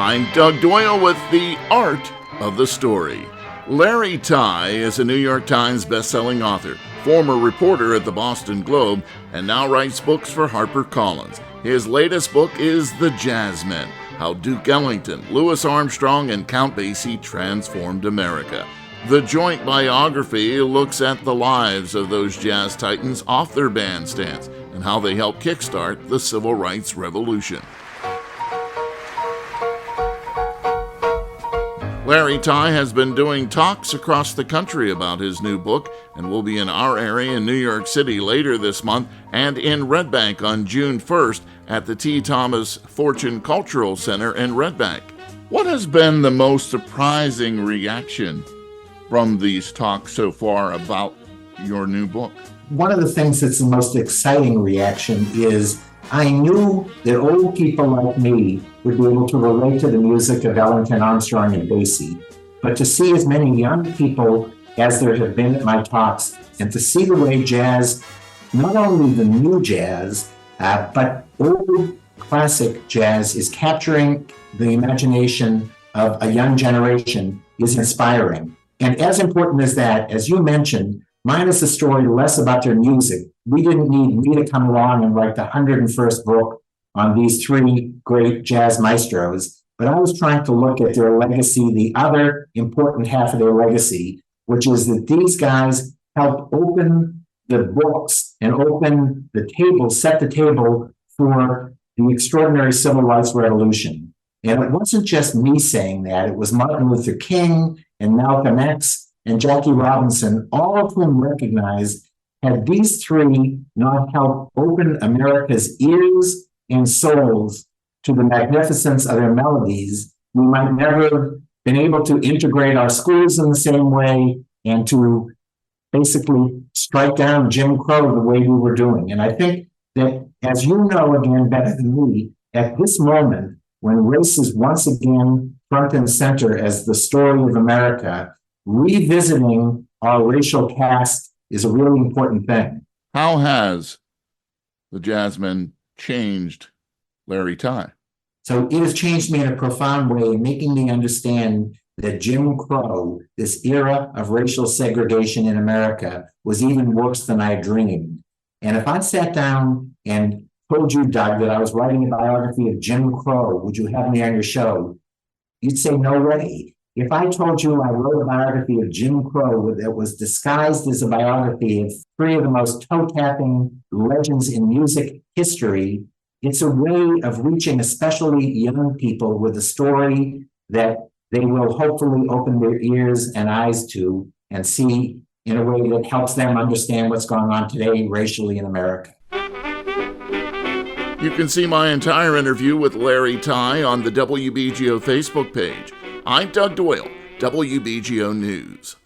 I'm Doug Doyle with The Art of the Story. Larry Tye is a New York Times best-selling author, former reporter at the Boston Globe, and now writes books for HarperCollins. His latest book is The Jazzmen, How Duke Ellington, Louis Armstrong, and Count Basie Transformed America. The joint biography looks at the lives of those jazz titans off their bandstands and how they helped kickstart the Civil Rights Revolution. Larry Tye has been doing talks across the country about his new book and will be in our area in New York City later this month and in Red Bank on June 1st at the T. Thomas Fortune Cultural Center in Red Bank. What has been the most surprising reaction from these talks so far about your new book? One of the things that's the most exciting reaction is I knew that old people like me would be able to relate to the music of Ellington, Armstrong, and Basie. But to see as many young people as there have been at my talks, and to see the way jazz, not only the new jazz, but old classic jazz is capturing the imagination of a young generation is inspiring. And as important as that, as you mentioned, mine is a story less about their music. We didn't need me to come along and write the 101st book on these three great jazz maestros, but I was trying to look at their legacy, the other important half of their legacy, which is that these guys helped open the books and open the table, set the table for the extraordinary Civil Rights Revolution. And it wasn't just me saying that, it was Martin Luther King and Malcolm X and Jackie Robinson, all of whom recognized had these three not helped open America's ears and souls to the magnificence of their melodies, we might never have been able to integrate our schools in the same way and to basically strike down Jim Crow the way we were doing. And I think that, as you know again better than me, at this moment, when race is once again front and center as the story of America, revisiting our racial past is a really important thing. How has the Jazzmen changed Larry Tye? So it has changed me in a profound way, making me understand that Jim Crow, this era of racial segregation in America, was even worse than I dreamed. And if I sat down and told you, Doug, that I was writing a biography of Jim Crow, would you have me on your show? You'd say, no way. If I told you I wrote a biography of Jim Crow that was disguised as a biography of three of the most toe-tapping legends in music history, it's a way of reaching especially young people with a story that they will hopefully open their ears and eyes to and see in a way that helps them understand what's going on today racially in America. You can see my entire interview with Larry Tye on the WBGO Facebook page. I'm Doug Doyle, WBGO News.